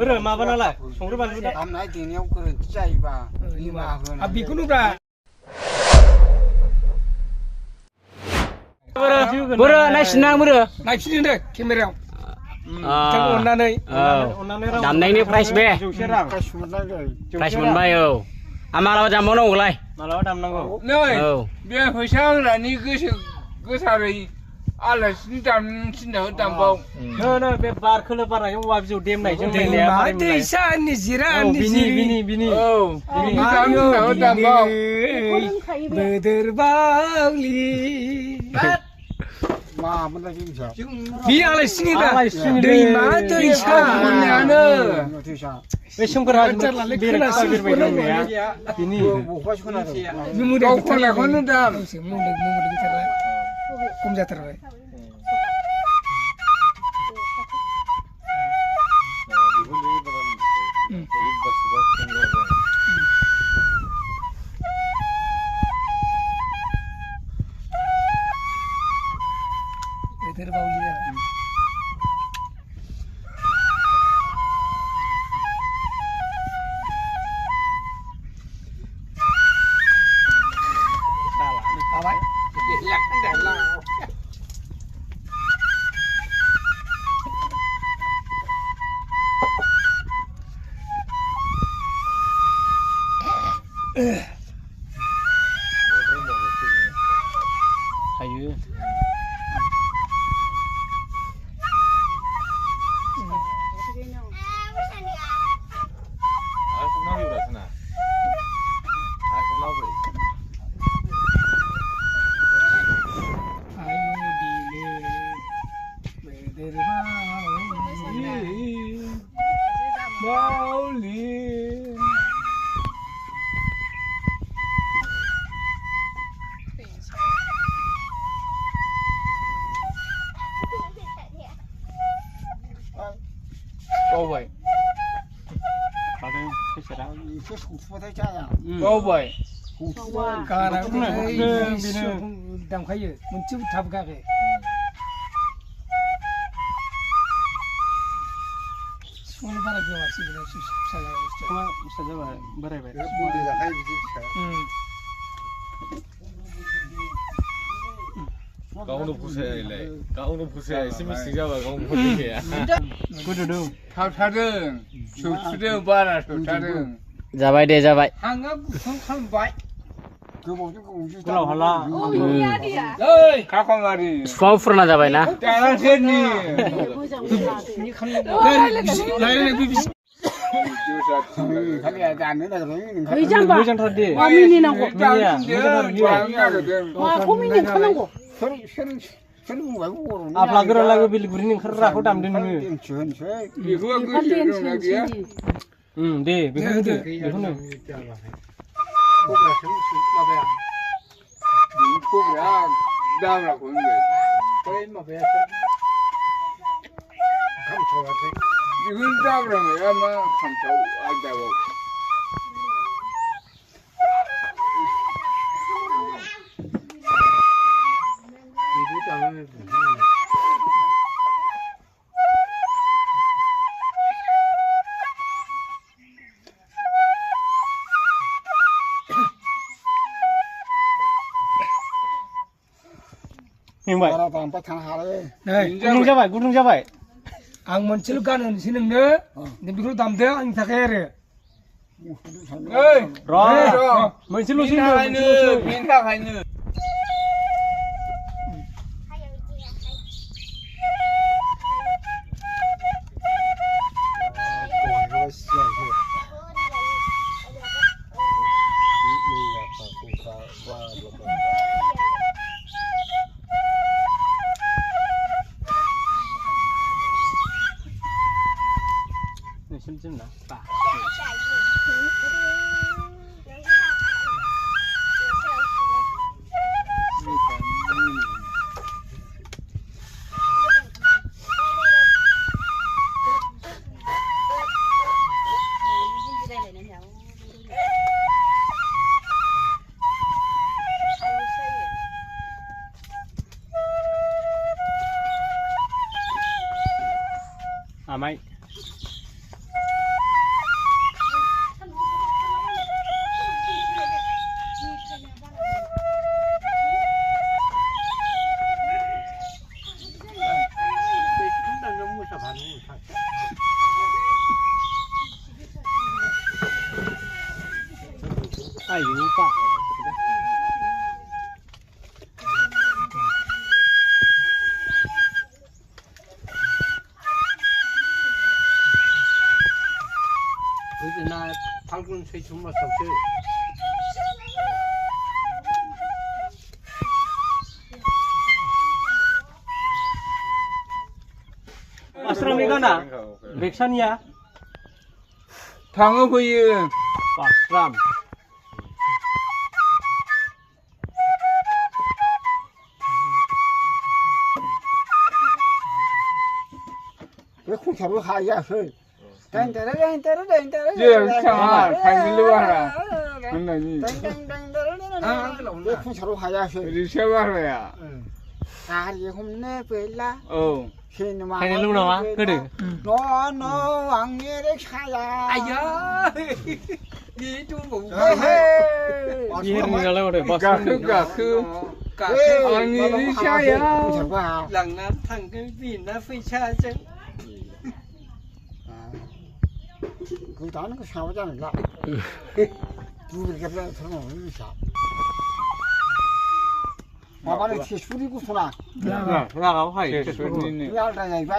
बोरो माबा नालाय संख्रि बानलु दा दामनाय देनायाव गोरोन्थि जायोबा निमाहा होनांगौ बेखौनोब्रा बोरो नायसिना बोरो नायफिनदों दे केमेरायाव अननानै दामनायनि प्राइस बे प्राइस मोनबाय औ मालाबा दामबावनांगौलाय मालाबा दामनांगौ नै बे फैसा होग्रानि गोसारै आलासिनि दामनो थिननायाव दामबाव नै बे बार खोलो बारनाय औवा बिजौ देमनायजों दैसा निजिरा बिनि औ दामबाव बोदोर बावलि मामोनलाय बे आलासिनि दा दैमा दैसा मोननायानो बे सोमखोर हाजोनि बेरायबाय दंनाया बिनि बहायसो खोनादों गाव खनाखौनो दाम खम जाथारबाय हायो बावबाय एसे सौथुबाथाय जाया बावबाय दामखायो मोनसेबो थाबगाखै सिफुंनि बारा गोमासै फिसा जाबाय बोरायबाय बुलि जाखायो बिदि फिसा गावनो फुसायलाय गावनो फुसाया एसे मिस्टेक जाबा गावनो फुसाया गोदोदों थाबथादों सौथुदों बारा सौथादों जाबाय दे जाबाय आङो गुसुं खालामबाय गोबावजों गोबावजों गोलाव हाला खाखमारि बिफाङाव फुराना जाबायना दाना सोरनि दानो नागिरबाय मोजांथार दे माखौ मिनिखानांगौ सोर बुंबाय बर'नि आफला गोरा लागो बिलिगुरिनि ओंखारग्राखौ दामदों नोङो होनसै बेखौ गोसो दंना गैया दे बेखौ होदो बेखौनो माबाया खबरा दाब्राखौ होनबाय बै माबाया खामसावाखै बेखौनो दाब्रामाया मा खामसाव आदाबाव बिदि दानानै मेंबाय बारा दामबाय थानो हालालै गुदुं जाबाय आं मोनसेल' गान होनोसै नोंनो बेखौ दामदो आंनि थाखाय आरो मोनसेल'सो बेनि थाखायनो जोंना आमाय 哎呦爸， 그래도 나 방금 세춤만 썼어요. Asram ni kan nak? Reksan ya? 방어 보유. Asram. 왜 콩차로 하야 그. 예, 참, 발길로 와라. 만나니. 왜 콩차로 하야 그. 우리 세바로야. 아, 이 홈내 별라. 어. Hai ni lu nama? Kede. 너 왕년의 차야. 아야 니좀 보고 Dia ni kalau ada bos. 그 아니 샤야. 콩차가. 랑나 당근 비나 피차쟁 그 다는 거 샤오잖아. 나. 누구 이렇게 들어오는 샤. 마마는 티슈리고 소나. Nah, kau hai. 야다 야 이거.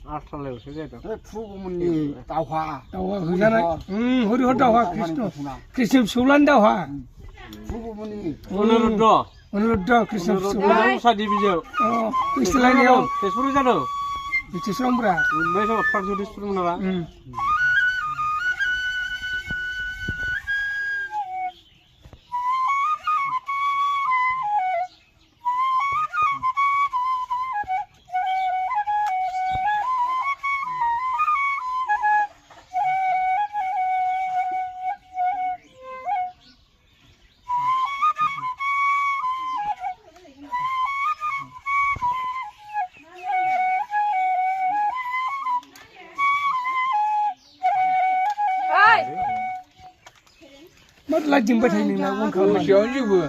Asal leu saja tu. 왜 푸고문이 다화. 다와 그잖아 허리 허다와 크리스천 솔란다와 푸고문이 Menurut do. 오늘 더 크리스천 Menurut 솔란 do usah dibijau. 크리스천이요 Tesuru jadu. 비치 솔브라 Besok pergi di suruh mana? mất là chừng bắt thấy mình là con khờ 小玉不？